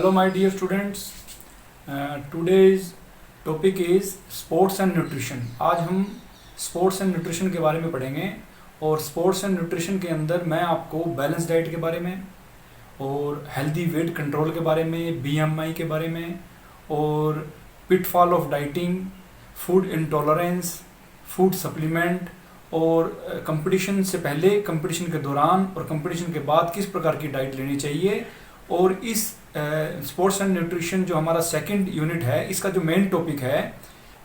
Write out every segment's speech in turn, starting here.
Hello my dear students, today's topic is sports and nutrition। आज हम sports and nutrition के बारे में पढ़ेंगे और स्पोर्ट्स एंड न्यूट्रिशन के अंदर मैं आपको बैलेंस डाइट के बारे में और हेल्दी वेट कंट्रोल के बारे में, बीएमआई के बारे में और pitfall of dieting, food intolerance, food supplement और कंपटीशन से पहले, कंपटीशन के दौरान और कंपटीशन के बाद किस प्रकार की डाइट लेनी चाहिए। और इस स्पोर्ट्स एंड न्यूट्रिशन जो हमारा सेकंड यूनिट है, इसका जो मेन टॉपिक है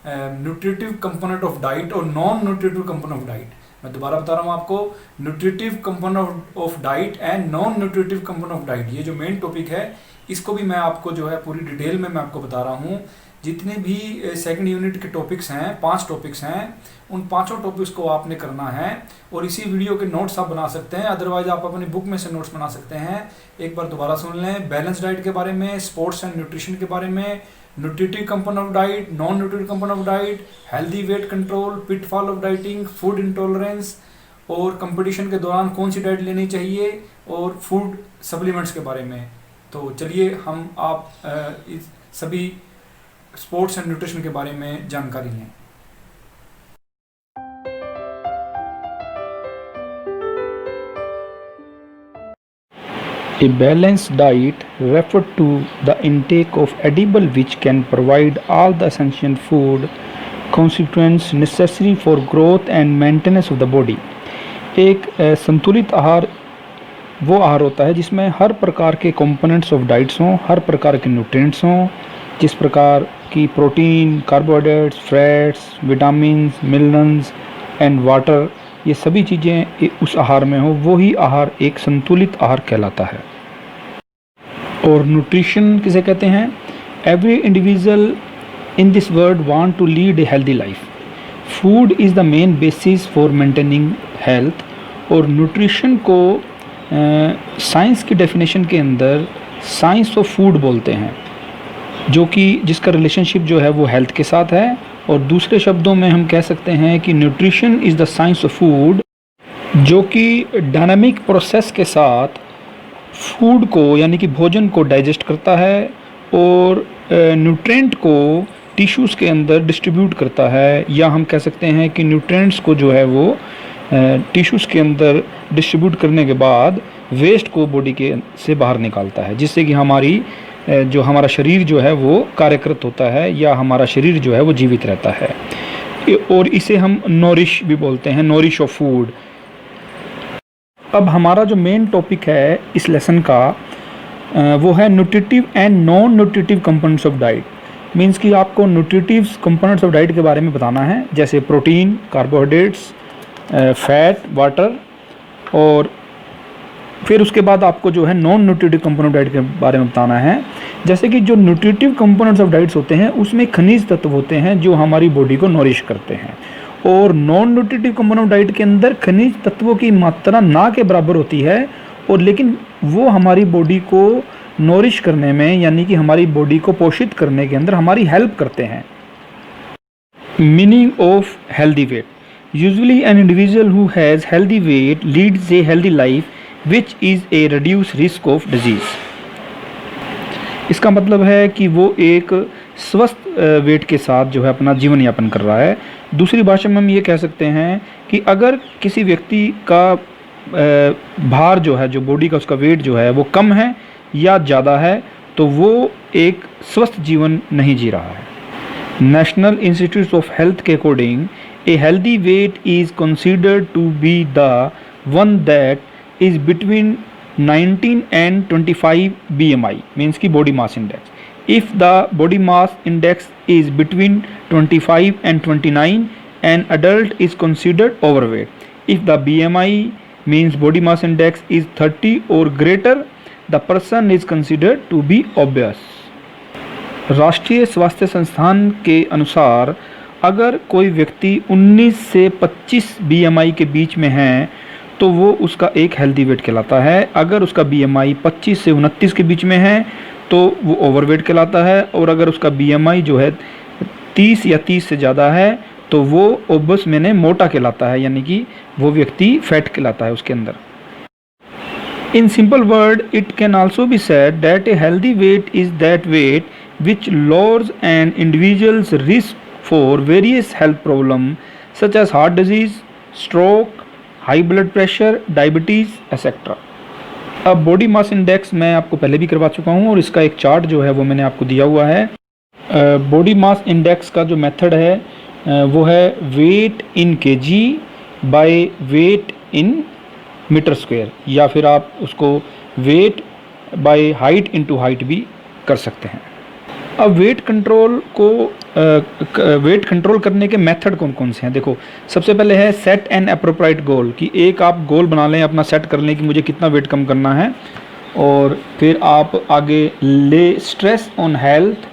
न्यूट्रिटिव कंपोनेंट ऑफ डाइट और non nutritive component of diet. मैं दोबारा बता रहा हूँ आपको, nutritive component of diet and non nutritive component of diet, ये जो मेन टॉपिक है इसको भी मैं आपको जो है पूरी डिटेल में मैं आपको बता रहा हूँ। जितने भी सेकंड यूनिट के टॉपिक्स हैं, 5 टॉपिक्स हैं, उन 5 टॉपिक्स को आपने करना है और इसी वीडियो के नोट्स आप बना सकते हैं, अदरवाइज आप अपनी बुक में से नोट्स बना सकते हैं। एक बार दोबारा सुन लें, बैलेंस डाइट के बारे में, स्पोर्ट्स एंड न्यूट्रिशन के बारे में, nutritive component of diet, non nutritive component of diet, healthy weight control, pitfall of dieting, food intolerance और कंपटीशन के दौरान कौन सी डाइट लेनी चाहिए और फूड सप्लीमेंट्स के बारे में। तो चलिए हम आप इस सभी स्पोर्ट्स एंड न्यूट्रिशन के बारे में जानकारी लें। A balanced diet refers to the intake of edible which can provide all the essential food constituents necessary for growth and maintenance of the body। एक संतुलित आहार वो आहार होता है जिसमें हर प्रकार के कंपोनेंट्स ऑफ डाइट्स हों, हर प्रकार के न्यूट्रिएंट्स हों, जिस प्रकार की protein, carbohydrates, fats, vitamins, minerals and water, ये सभी चीज़ें उस आहार में हो, वो ही आहार एक संतुलित आहार कहलाता है। और न्यूट्रिशन किसे कहते हैं? Every individual in this world want to lead a healthy life. Food is the main basis for maintaining health. और न्यूट्रिशन को साइंस की डेफिनेशन के अंदर साइंस ऑफ फूड बोलते हैं, जो कि जिसका रिलेशनशिप जो है वो हेल्थ के साथ है। और दूसरे शब्दों में हम कह सकते हैं कि nutrition is the science of food, जो कि डायनामिक प्रोसेस के साथ फूड को यानी कि भोजन को डाइजेस्ट करता है और न्यूट्रिएंट को टिश्यूज़ के अंदर डिस्ट्रीब्यूट करता है, या हम कह सकते हैं कि न्यूट्रिएंट्स को जो है वो टिश्यूज़ के अंदर डिस्ट्रीब्यूट करने के बाद वेस्ट को बॉडी के से बाहर निकालता है, जिससे कि हमारा शरीर जो है वो कार्यरत होता है या हमारा शरीर जो है वो जीवित रहता है। और इसे हम नोरिश भी बोलते हैं, नोरिश ऑफ फूड। अब हमारा जो मेन टॉपिक है इस लेसन का वो है nutritive and non nutritive components of diet. Means कि आपको न्यूट्रिटिव कंपोनेंट्स ऑफ डाइट के बारे में बताना है, जैसे प्रोटीन, कार्बोहाइड्रेट्स, फैट, वाटर, और फिर उसके बाद आपको जो है नॉन न्यूट्रिटिव कंपोनेंट डाइट के बारे में बताना है। जैसे कि जो न्यूट्रिटिव कंपोनेंट्स ऑफ डाइट्स होते हैं उसमें खनिज तत्व होते हैं जो हमारी बॉडी को नॉरिश करते हैं, और नॉन न्यूट्रिटिव कंपोनेंट डाइट के अंदर खनिज तत्वों की मात्रा ना के बराबर होती है, और लेकिन वो हमारी बॉडी को नॉरिश करने में यानी कि हमारी बॉडी को पोषित करने के अंदर हमारी हेल्प करते हैं। Meaning of healthy weight. Usually an individual who has healthy weight leads a healthy life which is a reduce risk of disease. इसका मतलब है कि वो एक स्वस्थ वेट के साथ जो है अपना जीवन यापन कर रहा है। दूसरी भाषा में हम ये कह सकते हैं कि अगर किसी व्यक्ति का भार जो है, जो बॉडी का उसका वेट जो है वो कम है या ज़्यादा है, तो वो एक स्वस्थ जीवन नहीं जी रहा है। नेशनल इंस्टीट्यूट ऑफ हेल्थ के according a healthy weight is considered to be the one that is between 19 and 25 BMI, means की body mass index. If the body mass index is between 25 and 29, an adult is considered overweight. If the BMI means body mass index is 30 or greater, the person is considered to be obese. राष्ट्रीय स्वास्थ्य संस्थान के अनुसार अगर कोई व्यक्ति 19 से 25 BMI के बीच में है तो वो उसका एक हेल्दी वेट कहलाता है। अगर उसका BMI 25 से 29 के बीच में है तो वो ओवरवेट कहलाता है, और अगर उसका BMI जो है 30 या 30 से ज़्यादा है तो वो ओबस मैंने मोटा कहलाता है, यानी कि वो व्यक्ति फैट कहलाता है उसके अंदर। In simple word, it can also be said that a healthy weight is that weight which lowers an individual's risk for various health problems such as heart disease, stroke, high blood pressure, diabetes, etc. अब body mass index मैं आपको पहले भी करवा चुका हूँ और इसका एक चार्ट जो है वो मैंने आपको दिया हुआ है। बॉडी मास इंडेक्स का जो मेथड है वो है weight in KG by weight in metre square, या फिर आप उसको weight by height into height भी कर सकते हैं। अब वेट कंट्रोल करने के मेथड कौन कौन से हैं? देखो, सबसे पहले है सेट एन अप्रोप्रिएट गोल, कि एक आप गोल बना लें, अपना सेट कर लें कि मुझे कितना वेट कम करना है, और फिर आप आगे ले stress on health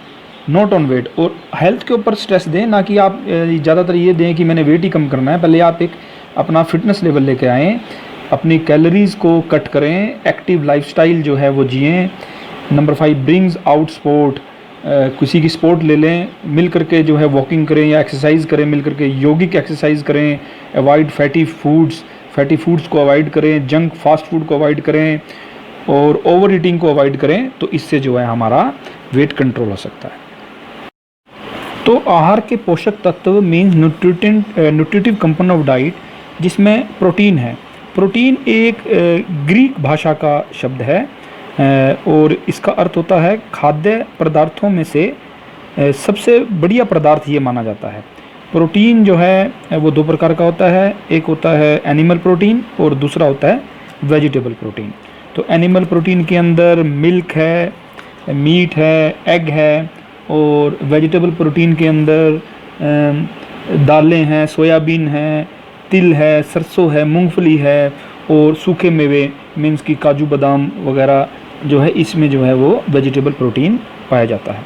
not on weight, और हेल्थ के ऊपर स्ट्रेस दें, ना कि आप ज़्यादातर ये दें कि मैंने वेट ही कम करना है। पहले आप एक अपना फिटनेस लेवल लेके आएँ, अपनी कैलोरीज़ को कट करें, एक्टिव लाइफस्टाइल जो है वो जिएँ। नंबर 5, ब्रिंग्स आउट स्पोर्ट, किसी की स्पोर्ट ले लें, मिल करके जो है वॉकिंग करें या एक्सरसाइज करें, मिल करके योगिक एक्सरसाइज करें। अवॉइड फैटी फूड्स को अवॉइड करें, जंक फास्ट फूड को अवॉइड करें और ओवर ईटिंग को अवॉइड करें, तो इससे जो है हमारा वेट कंट्रोल हो सकता है। तो आहार के पोषक तत्व means nutritive component of diet, जिसमें प्रोटीन है। प्रोटीन एक ग्रीक भाषा का शब्द है और इसका अर्थ होता है खाद्य पदार्थों में से सबसे बढ़िया पदार्थ ये माना जाता है। प्रोटीन जो है वो दो प्रकार का होता है, एक होता है एनिमल प्रोटीन और दूसरा होता है वेजिटेबल प्रोटीन। तो एनिमल प्रोटीन के अंदर मिल्क है, मीट है, एग है, और वेजिटेबल प्रोटीन के अंदर दालें हैं, सोयाबीन है, तिल है, सरसों है, मूंगफली है और सूखे मेवे मीन्स की काजू बादाम वगैरह जो है, इसमें जो है वो वेजिटेबल प्रोटीन पाया जाता है।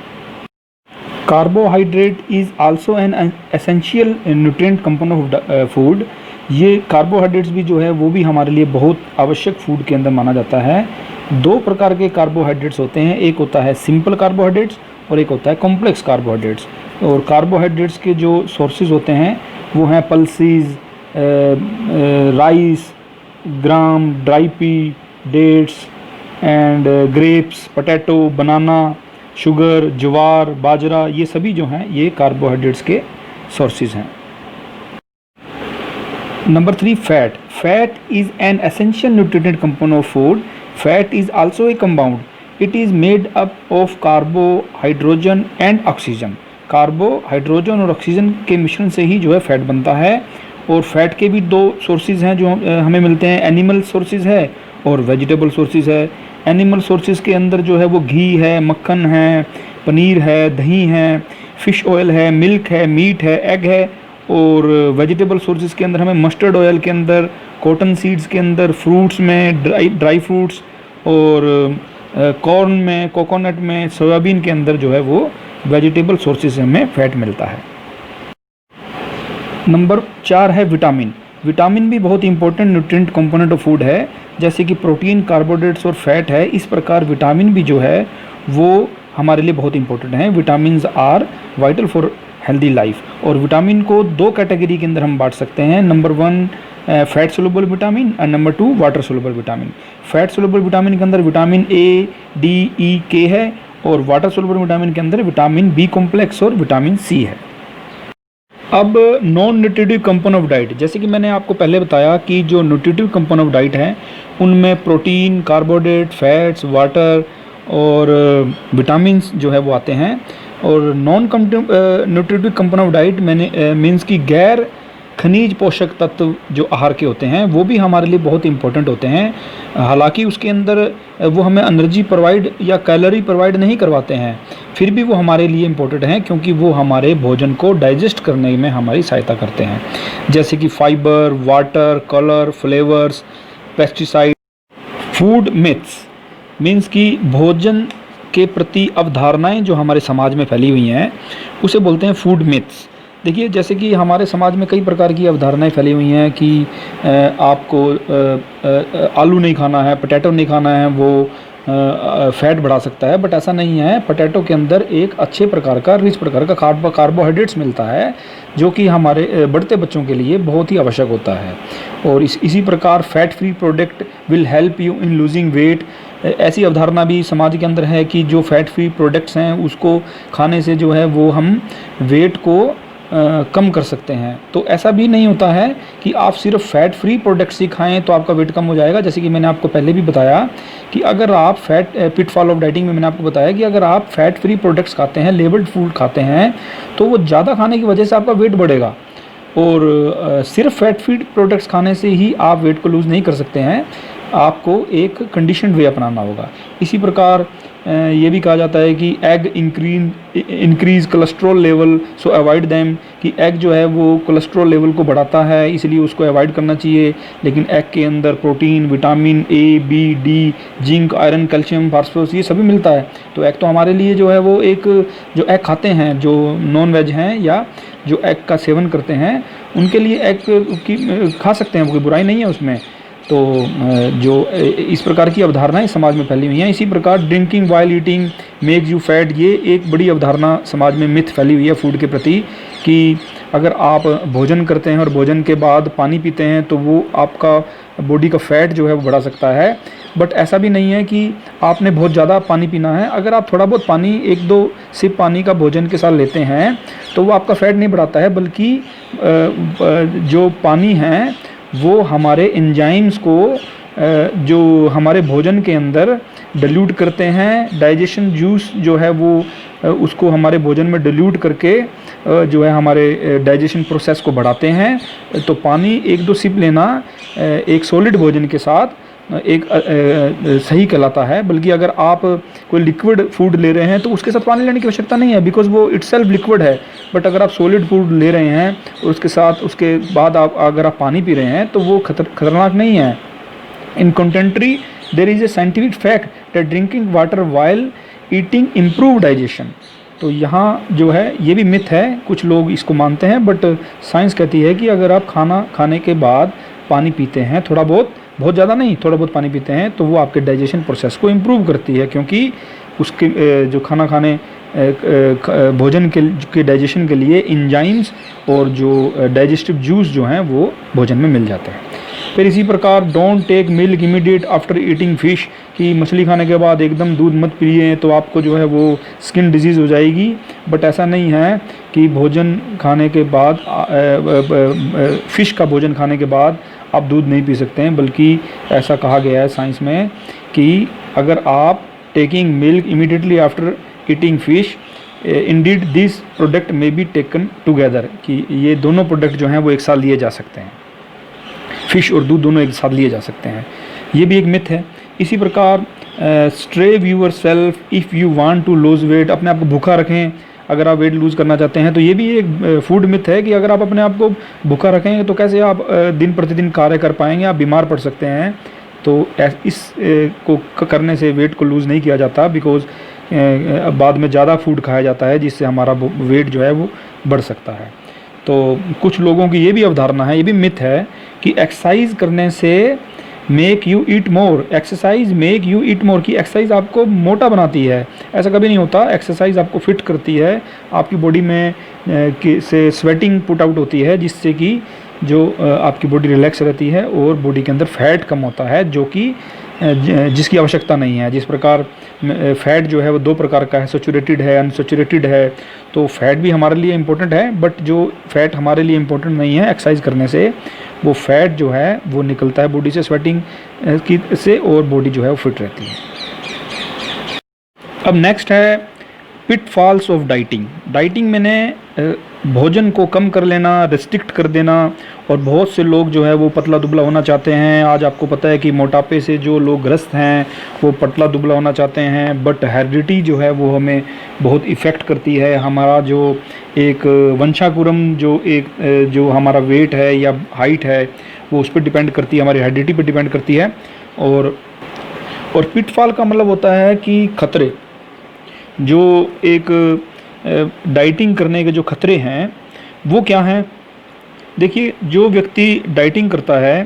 Carbohydrate is also an essential nutrient component of food. ये कार्बोहाइड्रेट्स भी जो है वो भी हमारे लिए बहुत आवश्यक फूड के अंदर माना जाता है। दो प्रकार के कार्बोहाइड्रेट्स होते हैं, एक होता है सिंपल कार्बोहाइड्रेट्स और एक होता है कॉम्प्लेक्स कार्बोहाइड्रेट्स। और कार्बोहाइड्रेट्स के जो सोर्सेज होते हैं वो हैं pulses, rice, gram, dry pea, dates and grapes, potato, banana, sugar, jowar, bajra, ये सभी जो हैं ये कार्बोहाइड्रेट्स के सोर्सेज हैं। Number 3, fat. Fat is an essential nutrient component of food. Fat is also a compound, it is made up of carbo, hydrogen and oxygen. Carbo, hydrogen और oxygen के मिश्रण से ही जो है फैट बनता है। और फैट के भी दो सोर्सेज हैं जो हमें मिलते हैं, एनिमल सोर्सेज है और वेजिटेबल सोर्सेज है। एनिमल सोर्सेज के अंदर जो है वो घी है, मक्खन है, पनीर है, दही है, फ़िश ऑयल है, मिल्क है, मीट है, एग है। और वेजिटेबल सोर्सेज के अंदर हमें मस्टर्ड ऑयल के अंदर, कॉटन सीड्स के अंदर, फ्रूट्स में ड्राई फ्रूट्स, और कॉर्न में, कोकोनट में, सोयाबीन के अंदर जो है वो वेजिटेबल सोर्सेज से हमें फैट मिलता है। नंबर 4 है विटामिन। विटामिन भी बहुत important nutrient component of food है। जैसे कि प्रोटीन, कार्बोहाइड्रेट्स और फैट है, इस प्रकार विटामिन भी जो है वो हमारे लिए बहुत इंपॉर्टेंट है। Vitamins are vital for healthy life. और विटामिन को दो कैटेगरी के अंदर हम बांट सकते हैं। नंबर 1 फैट सोलुबल विटामिन और number 2 water soluble vitamin. Fat soluble vitamin के अंदर विटामिन ए, डी, ई, के है, और वाटर सोलुबल विटामिन के अंदर विटामिन बी कॉम्प्लेक्स और विटामिन सी है। अब non nutritive component of diet, जैसे कि मैंने आपको पहले बताया कि जो न्यूट्रिटिव कंपोनेंट ऑफ डाइट है उनमें प्रोटीन, कार्बोहाइड्रेट, फैट्स, वाटर और विटामिन्स जो है वो आते हैं। और non nutritive component of diet मैंने मीन्स की गैर खनिज पोषक तत्व जो आहार के होते हैं वो भी हमारे लिए बहुत इंपॉर्टेंट होते हैं। हालांकि उसके अंदर वो हमें एनर्जी प्रोवाइड या कैलोरी प्रोवाइड नहीं करवाते हैं, फिर भी वो हमारे लिए इम्पोर्टेंट हैं क्योंकि वो हमारे भोजन को डाइजेस्ट करने में हमारी सहायता करते हैं। जैसे कि fibre, water, colour, flavours, pesticide. Food myths means कि भोजन के प्रति अवधारणाएं जो हमारे समाज में फैली हुई हैं उसे बोलते हैं फूड मिथ्स। देखिए, जैसे कि हमारे समाज में कई प्रकार की अवधारणाएं फैली हुई हैं कि आपको आलू नहीं खाना है, पोटैटो नहीं खाना है, वो फैट बढ़ा सकता है, बट ऐसा नहीं है। पोटैटो के अंदर एक अच्छे प्रकार का, रिच प्रकार का कार्बोहाइड्रेट्स मिलता है, जो कि हमारे बढ़ते बच्चों के लिए बहुत ही आवश्यक होता है। और इसी प्रकार fat free product will help you in losing weight. ऐसी अवधारणा भी समाज के अंदर है कि जो फैट फ्री प्रोडक्ट्स हैं उसको खाने से जो है वो हम वेट को कम कर सकते हैं। तो ऐसा भी नहीं होता है कि आप सिर्फ फैट फ्री प्रोडक्ट्स ही खाएं तो आपका वेट कम हो जाएगा। जैसे कि मैंने आपको पहले भी बताया कि अगर आप पिटफॉल ऑफ डाइटिंग में मैंने आपको बताया कि अगर आप फैट फ्री प्रोडक्ट्स खाते हैं, लेबल्ड फूड खाते हैं, तो वो ज़्यादा खाने की वजह से आपका वेट बढ़ेगा। और सिर्फ फैट फ्री प्रोडक्ट्स खाने से ही आप वेट को लूज़ नहीं कर सकते हैं, आपको एक कंडीशनड वे अपनाना होगा। इसी प्रकार ये भी कहा जाता है कि एग इंक्रीज कोलेस्ट्रॉल लेवल, सो अवॉइड दैम, कि एग जो है वो कोलेस्ट्रॉल लेवल को बढ़ाता है, इसलिए उसको अवॉइड करना चाहिए। लेकिन एग के अंदर protein, vitamin A, B, D, zinc, iron, calcium, phosphorus ये सभी मिलता है। तो एग तो हमारे लिए जो है वो एक, जो एग खाते हैं, जो नॉन वेज हैं या जो एग का सेवन करते हैं, उनके लिए एग की खा सकते हैं, कोई बुराई नहीं है उसमें। तो जो इस प्रकार की अवधारणाएं समाज में फैली हुई हैं। इसी प्रकार drinking while eating makes you fat, ये एक बड़ी अवधारणा समाज में मिथ फैली हुई है फूड के प्रति, कि अगर आप भोजन करते हैं और भोजन के बाद पानी पीते हैं तो वो आपका बॉडी का फैट जो है वो बढ़ा सकता है। बट ऐसा भी नहीं है कि आपने बहुत ज़्यादा पानी पीना है। अगर आप थोड़ा बहुत पानी, 1-2 सिप पानी का भोजन के साथ लेते हैं तो वो आपका फैट नहीं बढ़ाता है, बल्कि जो पानी है वो हमारे एंजाइम्स को जो हमारे भोजन के अंदर डिल्यूट करते हैं। डाइजेशन जूस जो है वो उसको हमारे भोजन में डिल्यूट करके जो है हमारे डाइजेशन प्रोसेस को बढ़ाते हैं। तो पानी 1-2 सिप लेना एक सॉलिड भोजन के साथ एक सही कहलाता है। बल्कि अगर आप कोई लिक्विड फूड ले रहे हैं तो उसके साथ पानी लेने की आवश्यकता नहीं है, बिकॉज वो इटसेल्फ लिक्विड है। बट अगर आप सॉलिड फूड ले रहे हैं और उसके बाद अगर आप पानी पी रहे हैं तो वो खतरनाक नहीं है। In contrary there is a scientific fact that drinking water while eating improve digestion. तो यहाँ जो है ये भी मिथ है, कुछ लोग इसको मानते हैं, बट साइंस कहती है कि अगर आप खाना खाने के बाद पानी पीते हैं, थोड़ा बहुत ज़्यादा नहीं, थोड़ा बहुत पानी पीते हैं, तो वो आपके डाइजेशन प्रोसेस को इम्प्रूव करती है, क्योंकि उसके जो खाना खाने भोजन के डाइजेशन के लिए एंजाइम्स और जो डाइजेस्टिव जूस जो हैं वो भोजन में मिल जाते हैं। फिर इसी प्रकार don't take milk immediate after eating fish, कि मछली खाने के बाद एकदम दूध मत पिए तो आपको जो है वो स्किन डिजीज़ हो जाएगी। बट ऐसा नहीं है कि भोजन खाने के बाद फ़िश का भोजन खाने के बाद आप दूध नहीं पी सकते हैं, बल्कि ऐसा कहा गया है साइंस में कि अगर आप taking milk immediately after eating fish, Indeed this product में बी टेकन टुगेदर, कि ये दोनों प्रोडक्ट जो हैं वो एक साथ लिए जा सकते हैं, फ़िश और दूध दोनों एक साथ लिए जा सकते हैं। ये भी एक मिथ है। इसी प्रकार starve yourself if you want to lose weight, अपने आप को भूखा रखें अगर आप वेट लूज़ करना चाहते हैं। तो ये भी एक फूड मिथ है कि अगर आप अपने आप को भूखा रखेंगे तो कैसे आप दिन प्रतिदिन कार्य कर पाएंगे, आप बीमार पड़ सकते हैं। तो इस को करने से वेट को लूज़ नहीं किया जाता, बिकॉज़ बाद में ज़्यादा फूड खाया जाता है जिससे हमारा वेट जो है वो बढ़ सकता है। तो कुछ लोगों की ये भी अवधारणा है, ये भी मिथ है कि एक्सरसाइज करने से make you eat more, exercise make you eat more, कि एक्सरसाइज आपको मोटा बनाती है। ऐसा कभी नहीं होता। एक्सरसाइज आपको फिट करती है, आपकी बॉडी में से स्वेटिंग पुट आउट होती है, जिससे कि जो आपकी बॉडी रिलैक्स रहती है और बॉडी के अंदर फैट कम होता है, जो कि जिसकी आवश्यकता नहीं है। जिस प्रकार फ़ैट जो है वो 2 प्रकार का है, सैचुरेटेड है, अनसैचुरेटेड है। तो फ़ैट भी हमारे लिए इम्पोर्टेंट है, बट जो फ़ैट हमारे लिए इम्पोर्टेंट नहीं है, एक्सरसाइज करने से वो फ़ैट जो है वो निकलता है बॉडी से, स्वेटिंग से, और बॉडी जो है वो फिट रहती है। अब नेक्स्ट है पिटफॉल्स ऑफ डाइटिंग। डाइटिंग मैंने भोजन को कम कर लेना, रिस्ट्रिक्ट कर देना, और बहुत से लोग जो है वो पतला दुबला होना चाहते हैं। आज आपको पता है कि मोटापे से जो लोग ग्रस्त हैं वो पतला दुबला होना चाहते हैं, बट हेरिडिटी जो है वो हमें बहुत इफ़ेक्ट करती है। हमारा जो एक वंशाकुरम जो हमारा वेट है या हाइट है वो उस पर डिपेंड करती है, हमारी हेरिडिटी पर डिपेंड करती है। और पिटफॉल का मतलब होता है कि खतरे, जो एक डाइटिंग करने के जो खतरे हैं वो क्या हैं। देखिए, जो व्यक्ति डाइटिंग करता है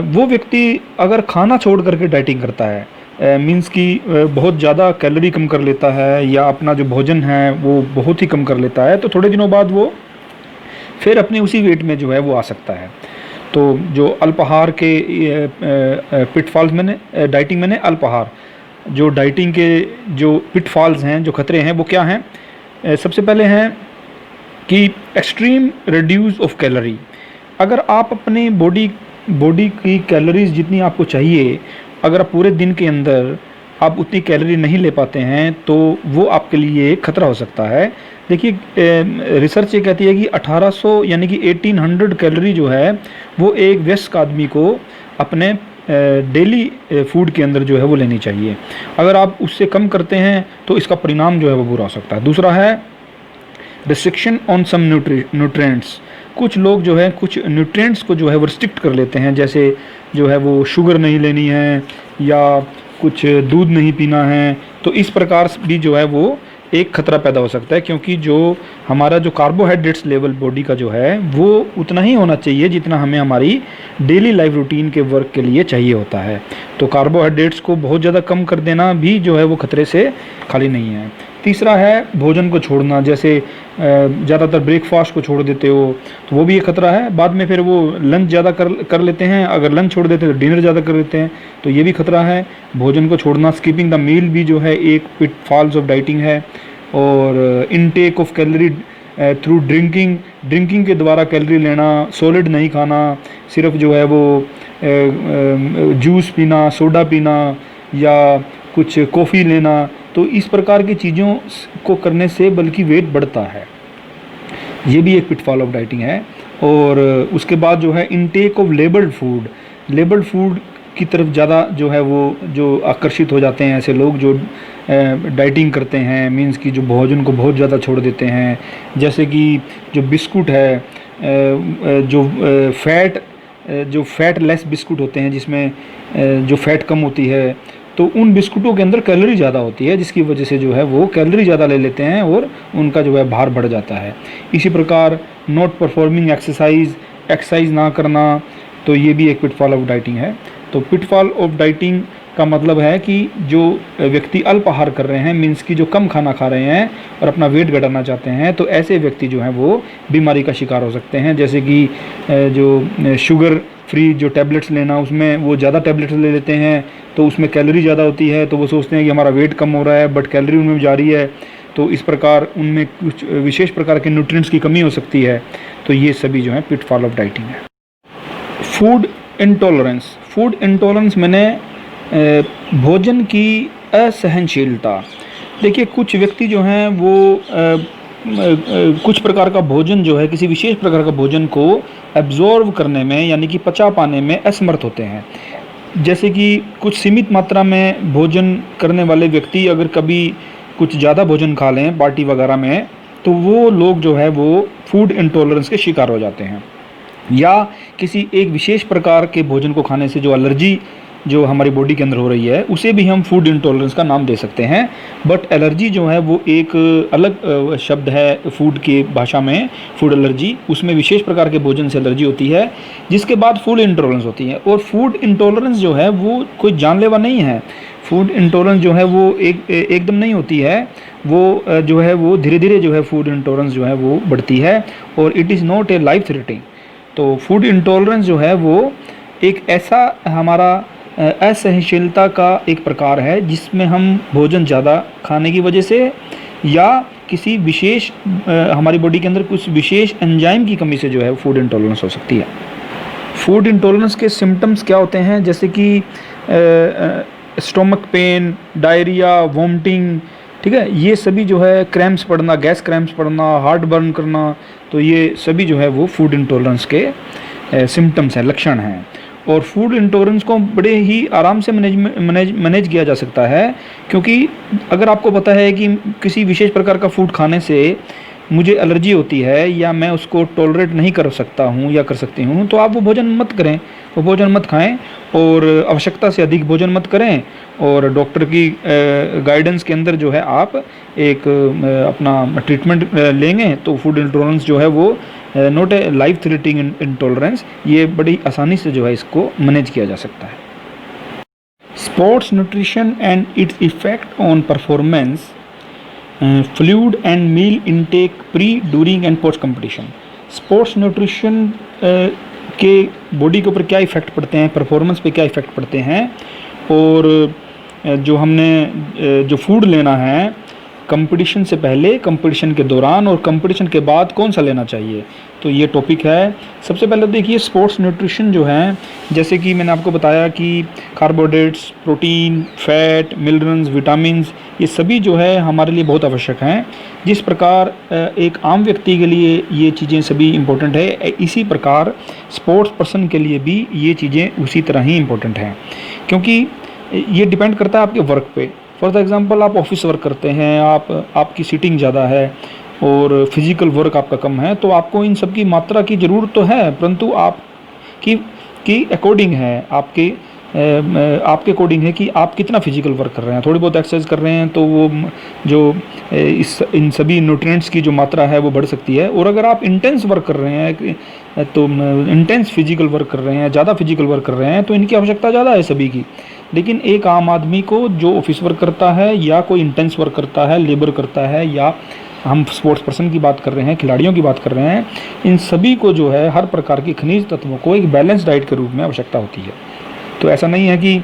वो व्यक्ति अगर खाना छोड़ करके डाइटिंग करता है मीन्स कि बहुत ज़्यादा कैलोरी कम कर लेता है या अपना जो भोजन है वो बहुत ही कम कर लेता है, तो थोड़े दिनों बाद वो फिर अपने उसी वेट में जो है वो आ सकता है। तो जो अल्पाहार के पिटफॉल्स मैंने डाइटिंग मैंने अल्पाहार, जो डाइटिंग के जो पिटफॉल्स हैं, जो खतरे हैं वो क्या हैं? सबसे पहले हैं कि एक्सट्रीम रिड्यूस ऑफ कैलोरी। अगर आप अपने बॉडी की कैलोरीज जितनी आपको चाहिए, अगर आप पूरे दिन के अंदर आप उतनी कैलोरी नहीं ले पाते हैं तो वो आपके लिए खतरा हो सकता है। देखिए रिसर्च ये कहती है कि 1800 यानी कि 1800 कैलोरी जो है वो एक वयस्क आदमी को अपने डेली फूड के अंदर जो है वो लेनी चाहिए। अगर आप उससे कम करते हैं तो इसका परिणाम जो है वो बुरा हो सकता है। दूसरा है रिस्ट्रिक्शन ऑन सम न्यूट्रिएंट्स। कुछ लोग जो है कुछ न्यूट्रिएंट्स को जो है वो रिस्ट्रिक्ट कर लेते हैं, जैसे जो है वो शुगर नहीं लेनी है या कुछ दूध नहीं पीना है, तो इस प्रकार भी जो है वो एक खतरा पैदा हो सकता है, क्योंकि जो हमारा जो कार्बोहाइड्रेट्स लेवल बॉडी का जो है वो उतना ही होना चाहिए जितना हमें हमारी डेली लाइफ रूटीन के वर्क के लिए चाहिए होता है। तो कार्बोहाइड्रेट्स को बहुत ज़्यादा कम कर देना भी जो है वो खतरे से खाली नहीं है। तीसरा है भोजन को छोड़ना, जैसे ज़्यादातर ब्रेकफास्ट को छोड़ देते हो तो वो भी एक खतरा है। बाद में फिर वो लंच ज़्यादा कर लेते हैं, अगर लंच छोड़ देते हैं तो डिनर ज़्यादा कर लेते हैं, तो ये भी खतरा है। भोजन को छोड़ना, स्किपिंग द मील भी जो है एक पिटफॉल्स ऑफ डाइटिंग है। और intake of calorie through drinking के द्वारा कैलोरी लेना, सॉलिड नहीं खाना, सिर्फ जो है वो जूस पीना, सोडा पीना या कुछ कॉफ़ी लेना, तो इस प्रकार की चीज़ों को करने से बल्कि वेट बढ़ता है। ये भी एक पिटफॉल ऑफ डाइटिंग है। और उसके बाद जो है इनटेक ऑफ लेबल्ड फूड की तरफ ज़्यादा जो है वो जो आकर्षित हो जाते हैं ऐसे लोग जो डाइटिंग करते हैं, मींस कि जो भोजन को बहुत ज़्यादा छोड़ देते हैं, जैसे कि जो बिस्कुट है, जो फैट लेस बिस्कुट होते हैं जिसमें जो फैट कम होती है, तो उन बिस्कुटों के अंदर कैलोरी ज़्यादा होती है, जिसकी वजह से जो है वो कैलोरी ज़्यादा ले लेते हैं और उनका जो है भार बढ़ जाता है। इसी प्रकार नॉट परफॉर्मिंग एक्सरसाइज ना करना, तो ये भी एक पिटफॉल ऑफ डाइटिंग है। तो पिटफॉल ऑफ डाइटिंग का मतलब है कि जो व्यक्ति अल्पाहार कर रहे हैं, मीन्स कि जो कम खाना खा रहे हैं और अपना वेट घटाना चाहते हैं, तो ऐसे व्यक्ति जो हैं वो बीमारी का शिकार हो सकते हैं। जैसे कि जो शुगर फ्री जो टैबलेट्स लेना, उसमें वो ज़्यादा टैबलेट्स ले लेते हैं तो उसमें कैलोरी ज़्यादा होती है, तो वो सोचते हैं कि हमारा वेट कम हो रहा है, बट कैलोरी उनमें जा रही है, तो इस प्रकार उनमें कुछ विशेष प्रकार के न्यूट्रिएंट्स की कमी हो सकती है। तो ये सभी जो है पिटफॉल ऑफ डाइटिंग है। फूड इंटॉलरेंस मैंने भोजन की असहनशीलता। देखिए कुछ व्यक्ति जो हैं वो कुछ प्रकार का भोजन जो है, किसी विशेष प्रकार का भोजन को एब्जॉर्व करने में यानी कि पचा पाने में असमर्थ होते हैं। जैसे कि कुछ सीमित मात्रा में भोजन करने वाले व्यक्ति अगर कभी कुछ ज़्यादा भोजन खा लें पार्टी वगैरह में, तो वो लोग जो है वो फूड इंटॉलरेंस के शिकार हो जाते हैं। या किसी एक विशेष प्रकार के भोजन को खाने से जो एलर्जी जो हमारी बॉडी के अंदर हो रही है, उसे भी हम फूड इंटॉलरेंस का नाम दे सकते हैं। बट एलर्जी जो है वो एक अलग शब्द है फूड की भाषा में, फूड एलर्जी। उसमें विशेष प्रकार के भोजन से एलर्जी होती है, जिसके बाद फूड इंटॉलरेंस होती है। और फूड इंटॉलरेंस जो है वो कोई जानलेवा नहीं है। फूड इंटॉलरेंस जो है वो एकदम नहीं होती है, वो जो है वो धीरे धीरे जो है फूड इंटॉलरेंस जो है वो बढ़ती है, और it is not a life threatening. तो फूड इंटॉलरेंस जो है वो एक ऐसा हमारा असहनशीलता का एक प्रकार है जिसमें हम भोजन ज़्यादा खाने की वजह से या किसी विशेष हमारी बॉडी के अंदर कुछ विशेष एंजाइम की कमी से जो है फूड इंटॉलरेंस हो सकती है। फूड इंटॉलरेंस के सिम्टम्स क्या होते हैं? जैसे कि स्टोमक पेन, डायरिया, वॉमिटिंग, ठीक है, ये सभी जो है क्रैम्प्स पड़ना, गैस क्रैम्प्स पड़ना, हार्ट बर्न करना, तो ये सभी जो है वो फूड इंटॉलरेंस के सिम्टम्स हैं, लक्षण हैं। और फूड इंटॉलरेंस को बड़े ही आराम से मैनेज किया जा सकता है, क्योंकि अगर आपको पता है कि किसी विशेष प्रकार का फूड खाने से मुझे एलर्जी होती है या मैं उसको टॉलरेट नहीं कर सकता हूँ या कर सकती हूँ, तो आप वो भोजन मत करें, वो भोजन मत खाएं और आवश्यकता से अधिक भोजन मत करें। और डॉक्टर की गाइडेंस के अंदर जो है आप एक अपना ट्रीटमेंट लेंगे तो फूड इंटॉलरेंस जो है वो not a life threatening intolerance, ये बड़ी आसानी से जो है इसको मैनेज किया जा सकता है। Sports nutrition and its effect on performance, fluid and meal intake pre, during and post competition. Sports nutrition के बॉडी के ऊपर क्या इफ़ेक्ट पड़ते हैं, परफॉर्मेंस पे क्या इफ़ेक्ट पड़ते हैं, और जो हमने जो फूड लेना है कंपटीशन से पहले, कंपटीशन के दौरान और कंपटीशन के बाद कौन सा लेना चाहिए, तो ये टॉपिक है। सबसे पहले देखिए स्पोर्ट्स न्यूट्रिशन जो है, जैसे कि मैंने आपको बताया कि carbohydrates, protein, fat, minerals, vitamins, ये सभी जो है हमारे लिए बहुत आवश्यक हैं। जिस प्रकार एक आम व्यक्ति के लिए ये चीज़ें सभी इम्पोर्टेंट है, इसी प्रकार स्पोर्ट्स पर्सन के लिए भी ये चीज़ें उसी तरह ही इम्पोर्टेंट हैं, क्योंकि ये डिपेंड करता है आपके वर्क पे। फॉर एग्ज़ाम्पल आप ऑफिस वर्क करते हैं, आपकी सीटिंग ज़्यादा है और फिज़िकल वर्क आपका कम है, तो आपको इन सब की मात्रा की ज़रूरत तो है, परंतु आपकी अकॉर्डिंग है, आपके अकॉर्डिंग है कि आप कितना फिजिकल वर्क कर रहे हैं। थोड़ी बहुत एक्सरसाइज कर रहे हैं तो वो जो इन सभी न्यूट्रिएंट्स की जो मात्रा है वो बढ़ सकती है। और अगर आप इंटेंस वर्क कर रहे हैं, तो इंटेंस फिजिकल वर्क कर रहे हैं, ज़्यादा फिजिकल वर्क कर रहे हैं, तो इनकी आवश्यकता ज़्यादा है सभी की। लेकिन एक आम आदमी को जो ऑफिस वर्क करता है या कोई इंटेंस वर्क करता है, लेबर करता है, या हम स्पोर्ट्स पर्सन की बात कर रहे हैं, खिलाड़ियों की बात कर रहे हैं, इन सभी को जो है हर प्रकार की खनिज तत्वों को एक बैलेंस डाइट के रूप में आवश्यकता होती है। तो ऐसा नहीं है कि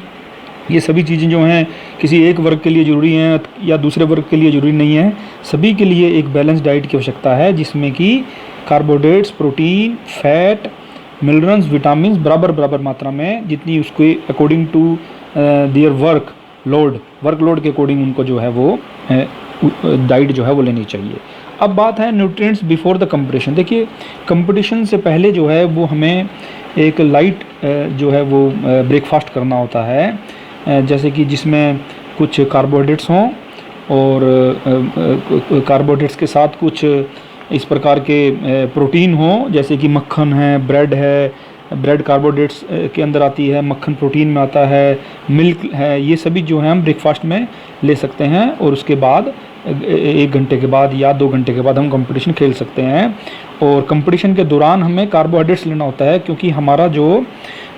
ये सभी चीज़ें जो हैं किसी एक वर्ग के लिए ज़रूरी हैं या दूसरे वर्ग के लिए ज़रूरी नहीं है। सभी के लिए एक बैलेंस डाइट की आवश्यकता है, जिसमें कि carbohydrates, protein, fat, minerals, vitamin बराबर मात्रा में, जितनी उसके according to their work load के अकॉर्डिंग उनको जो है वो डाइट जो है वो लेनी चाहिए। अब बात है न्यूट्रिएंट्स बिफोर द कंपटीशन। देखिए कंपटीशन से पहले जो है वो हमें एक लाइट जो है वो ब्रेकफास्ट करना होता है, जैसे कि जिसमें कुछ कार्बोहाइड्रेट्स हों और कार्बोहाइड्रेट्स के साथ कुछ इस प्रकार के प्रोटीन हों, जैसे कि मक्खन है, ब्रेड कार्बोहाइड्रेट्स के अंदर आती है, मक्खन प्रोटीन में आता है, मिल्क है, ये सभी जो है हम ब्रेकफास्ट में ले सकते हैं। और उसके बाद 1 घंटे के बाद या 2 घंटे के बाद हम कंपटीशन खेल सकते हैं। और कंपटीशन के दौरान हमें कार्बोहाइड्रेट्स लेना होता है, क्योंकि हमारा जो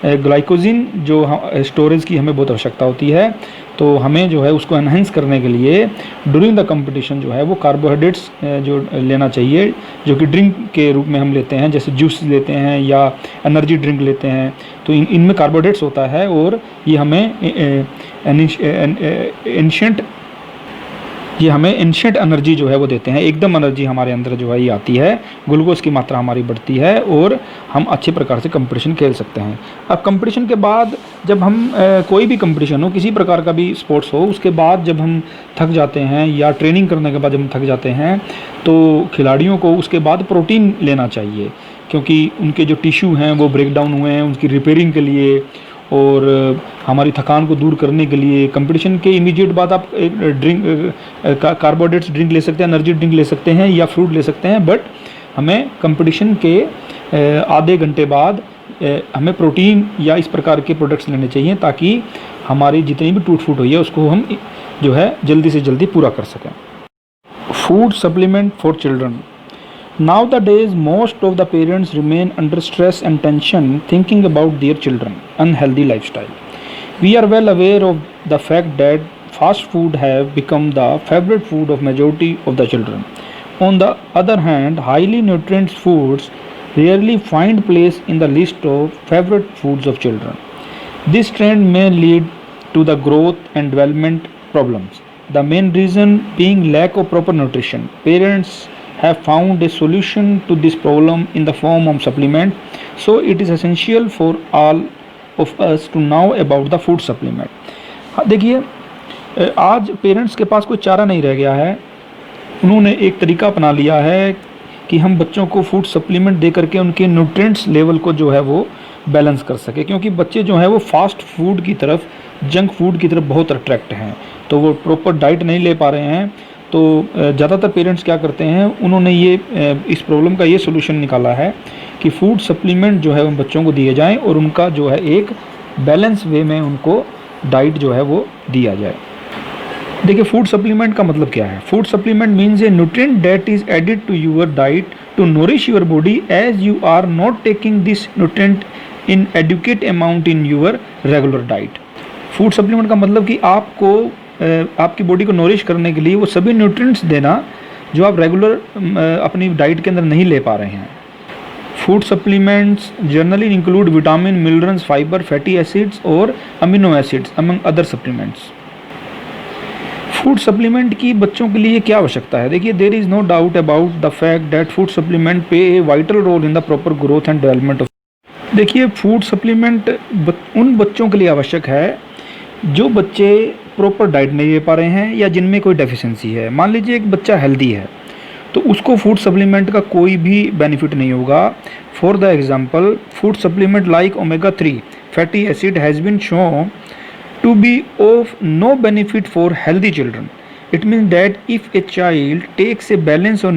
ग्लाइकोजिन जो स्टोरेज की हमें बहुत आवश्यकता होती है, तो हमें जो है उसको एनहेंस करने के लिए ड्यूरिंग द कंपटीशन जो है वो कार्बोहाइड्रेट्स जो लेना चाहिए, जो कि ड्रिंक के रूप में हम लेते हैं, जैसे जूस लेते हैं या एनर्जी ड्रिंक लेते हैं, तो इनमें कार्बोहाइड्रेट्स होता है। और ये हमें एंशिएंट एनर्जी जो है वो देते हैं, एकदम एनर्जी हमारे अंदर जो है ये आती है, ग्लूकोज की मात्रा हमारी बढ़ती है और हम अच्छे प्रकार से कंपटीशन खेल सकते हैं। अब कंपटीशन के बाद जब हम कोई भी कंपटीशन हो, किसी प्रकार का भी स्पोर्ट्स हो, उसके बाद जब हम थक जाते हैं या ट्रेनिंग करने के बाद जब हम थक जाते हैं, तो खिलाड़ियों को उसके बाद प्रोटीन लेना चाहिए, क्योंकि उनके जो टिश्यू हैं वो ब्रेक डाउन हुए हैं, उनकी रिपेयरिंग के लिए और हमारी थकान को दूर करने के लिए। कंपटीशन के इमीडिएट बाद आप एक कार्बोहाइड्रेट्स ड्रिंक ले सकते हैं, एनर्जी ड्रिंक ले सकते हैं या फ्रूट ले सकते हैं, बट हमें कंपटीशन के आधे घंटे बाद हमें प्रोटीन या इस प्रकार के प्रोडक्ट्स लेने चाहिए, ताकि हमारी जितनी भी टूट फूट हुई है उसको हम जो है जल्दी से जल्दी पूरा कर सकें। Food supplement for children. Nowadays, most of the parents remain under stress and tension thinking about their children's unhealthy lifestyle. We are well aware of the fact that fast food have become the favorite food of majority of the children. On the other hand, highly nutritious foods rarely find place in the list of favorite foods of children. This trend may lead to the growth and development problems. The main reason being lack of proper nutrition. Parents have found a solution to this problem in the form of supplement, so it is essential for all of us to know about the food supplement. देखिए आज parents के पास कोई चारा नहीं रह गया है, उन्होंने एक तरीका अपना लिया है कि हम बच्चों को फूड सप्लीमेंट दे करके उनके न्यूट्रिएंट्स लेवल को जो है वो बैलेंस कर सके, क्योंकि बच्चे जो हैं वो फास्ट फूड की तरफ, जंक फूड की तरफ बहुत अट्रैक्ट हैं, तो वो प्रॉपर डाइट नहीं ले पा रहे हैं। तो ज़्यादातर पेरेंट्स क्या करते हैं, उन्होंने ये इस प्रॉब्लम का ये सोल्यूशन निकाला है कि फूड सप्लीमेंट जो है उन बच्चों को दिए जाएं और उनका जो है एक बैलेंस वे में उनको डाइट जो है वो दिया जाए। देखिए फूड सप्लीमेंट का मतलब क्या है। Food supplement means a nutrient that is added to your diet to nourish your body as you are not taking this nutrient in adequate amount in your regular diet. Food supplement का मतलब कि आपको आपकी body को nourish करने के लिए वो सभी न्यूट्रिएंट्स देना जो आप रेगुलर अपनी डाइट के अंदर नहीं ले पा रहे हैं। Food supplements generally include vitamin, minerals, fibre, fatty acids और amino acids among other supplements. Food supplement की बच्चों के लिए क्या आवश्यकता है? देखिए, there is no doubt about the fact that food supplement play a vital role in the proper growth and development of. देखिए, फूड सप्लीमेंट उन बच्चों के लिए आवश्यक है जो बच्चे प्रॉपर डाइट नहीं ले पा रहे हैं या जिनमें कोई डेफिशिएंसी है। मान लीजिए एक बच्चा हेल्दी है तो उसको फूड सप्लीमेंट का कोई भी बेनिफिट नहीं होगा। For the example, food supplement like omega 3 fatty acid has been shown to be of no benefit for healthy children. It means that if a child takes a balanced or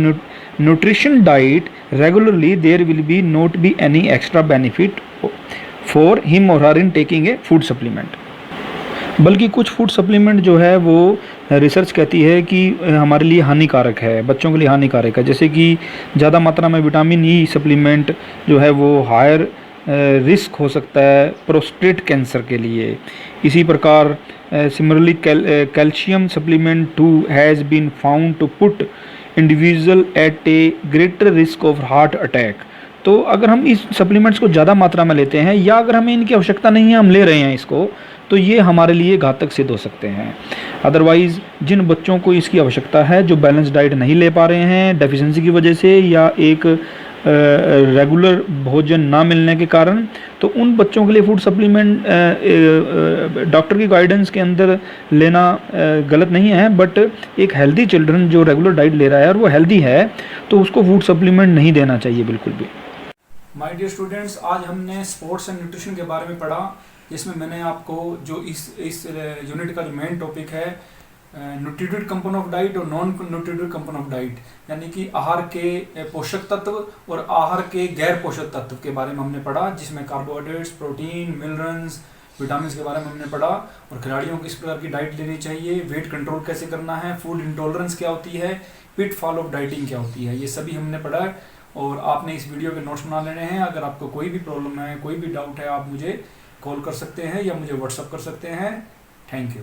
nutrition diet regularly, there will be not be any extra benefit for him or her in taking a food supplement. बल्कि कुछ food supplement जो है वो research कहती है कि हमारे लिए हानिकारक है, बच्चों के लिए हानिकारक है। जैसे कि ज़्यादा मात्रा में विटामिन ई सप्लीमेंट जो है वो हायर रिस्क हो सकता है प्रोस्टेट कैंसर के लिए। इसी प्रकार similarly calcium supplement too has been found to put individual at a greater risk of heart attack. तो अगर हम इस सप्लीमेंट्स को ज़्यादा मात्रा में लेते हैं या अगर हमें इनकी आवश्यकता नहीं है, हम ले रहे हैं इसको, तो ये हमारे लिए घातक सिद्ध हो सकते हैं। अदरवाइज़ जिन बच्चों को इसकी आवश्यकता है, जो बैलेंस डाइट नहीं ले पा रहे हैं डेफिशिएंसी की वजह से या एक रेगुलर भोजन ना मिलने के कारण, तो उन बच्चों के लिए फूड सप्लीमेंट डॉक्टर की गाइडेंस के अंदर लेना गलत नहीं है। बट एक हेल्दी चिल्ड्रन जो रेगुलर डाइट ले रहा है और वो हेल्दी है तो उसको फूड सप्लीमेंट नहीं देना चाहिए बिल्कुल भी। माय डियर स्टूडेंट्स, आज हमने स्पोर्ट्स एंड न्यूट्रिशन के बारे में पढ़ा, जिसमें मैंने आपको जो इस यूनिट का जो मेन टॉपिक है न्यूट्रिटिव कंपोनेंट ऑफ डाइट और non nutritive component of diet, यानी कि आहार के पोषक तत्व और आहार के गैर पोषक तत्व के बारे में हमने पढ़ा, जिसमें कार्बोहाइड्रेट्स, प्रोटीन, मिनरल्स, विटामिन के बारे में हमने पढ़ा और खिलाड़ियों को किस प्रकार की डाइट लेनी चाहिए, वेट कंट्रोल कैसे करना है, फूड इंटॉलरेंस क्या होती है, पिट फॉल ऑफ डाइटिंग क्या होती है, ये सभी हमने पढ़ा है। और आपने इस वीडियो के नोट्स बना लेने हैं। अगर आपको कोई भी प्रॉब्लम है, कोई भी डाउट है, आप मुझे कॉल कर सकते हैं या मुझे व्हाट्सअप कर सकते हैं। Thank you.